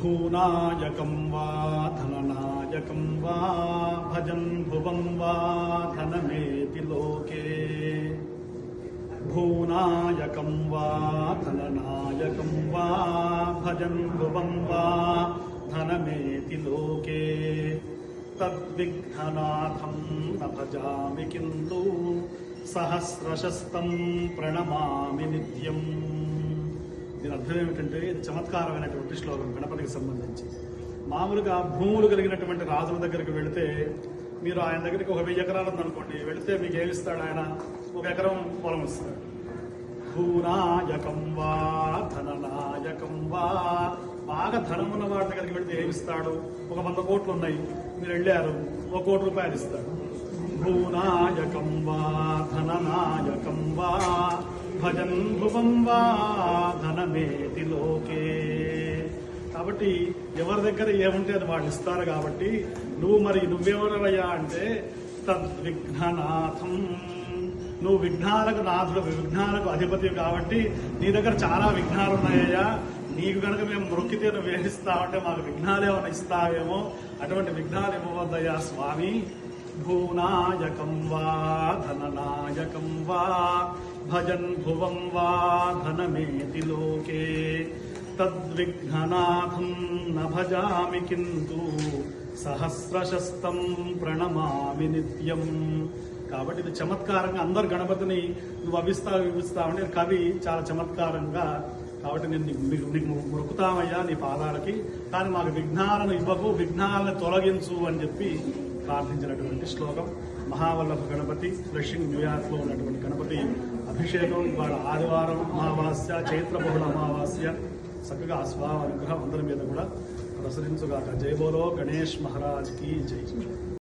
భూనాయకం వా ధననాయకం వా భజన్ భువం వా ధనమేతి లోకే. భూనాయకం వా ధననాయకం వా భజన్ భువం వా ధనమేతి లోకే. తద్విఘ్ననాథం న భజామి కింతు సహస్రశస్తం ప్రణమామి నిత్యం. దీని అర్థం ఏమిటంటే ఇది చమత్కారమైనటువంటి శ్లోకం గణపతికి సంబంధించి. మామూలుగా భూములు కలిగినటువంటి రాజుల దగ్గరికి వెళితే మీరు ఆయన దగ్గరికి 1000 ఎకరాలు ఉందనుకోండి, వెళితే మీకు ఏమిస్తాడు ఆయన? 1 ఎకరం పొలం ఇస్తాడు. భూనాయకం వా ధననాయకం వా, బాగా ధనం ఉన్న వాడి దగ్గరికి వెళితే ఏమిస్తాడు? 100 కోట్లు ఉన్నాయి, మీరు వెళ్ళారు, 1 కోటి రూపాయలు ఇస్తాడు. భూనాయకం వా ధననాయకం వా భజన్ భువం వా ధనమేతి లోకే. కాబట్టి ఎవరి దగ్గర ఏముంటే అది వాళ్ళు ఇస్తారు. కాబట్టి నువ్వెవరయ్యా అంటే తద్విఘ్ననాథం, నువ్వు విఘ్నాలకు నాథుడు, విఘ్నాలకు అధిపతి. కాబట్టి నీ దగ్గర చాలా విఘ్నాలు ఉన్నాయ్యా, నీకు కనుక మేము మొక్కితే నువ్వు ఏమిస్తావంటే మాకు విఘ్నాలు ఏమైనా ఇస్తావేమో, అటువంటి విఘ్నాలు ఇవ్వవద్దయ్యా స్వామి. భూనాయకం వా ధననాయకం వా భజన్ భువం వా ధనమేతి లోకే. తద్విఘ్ననాథం న భజామి కింతు సహస్రశస్తం ప్రణమామి నిత్యం. కాబట్టి ఇది చమత్కారంగా అందరు గణపతిని నువ్వు ఇవిస్తావు అంటే కవి చాలా చమత్కారంగా. కాబట్టి నేను నీకు మొక్కుతామయ్యా నీ పాదాలకి, కానీ మాకు విఘ్నాలను ఇవ్వకు, విఘ్నాలను తొలగించు అని చెప్పి ప్రార్థించినటువంటి శ్లోకం. మహావల్లభ గణపతి ఫ్లషింగ్ న్యూయార్క్లో ఉన్నటువంటి గణపతి అభిషేకం ఇవాళ ఆదివారం అమావాస్య, చైత్ర బహుళ అమావాస్య. చక్కగా ఆ స్వామి అనుగ్రహం అందరి మీద కూడా ప్రసరించుగాక. జై బోలో గణేష్ మహారాజ్ కి జై.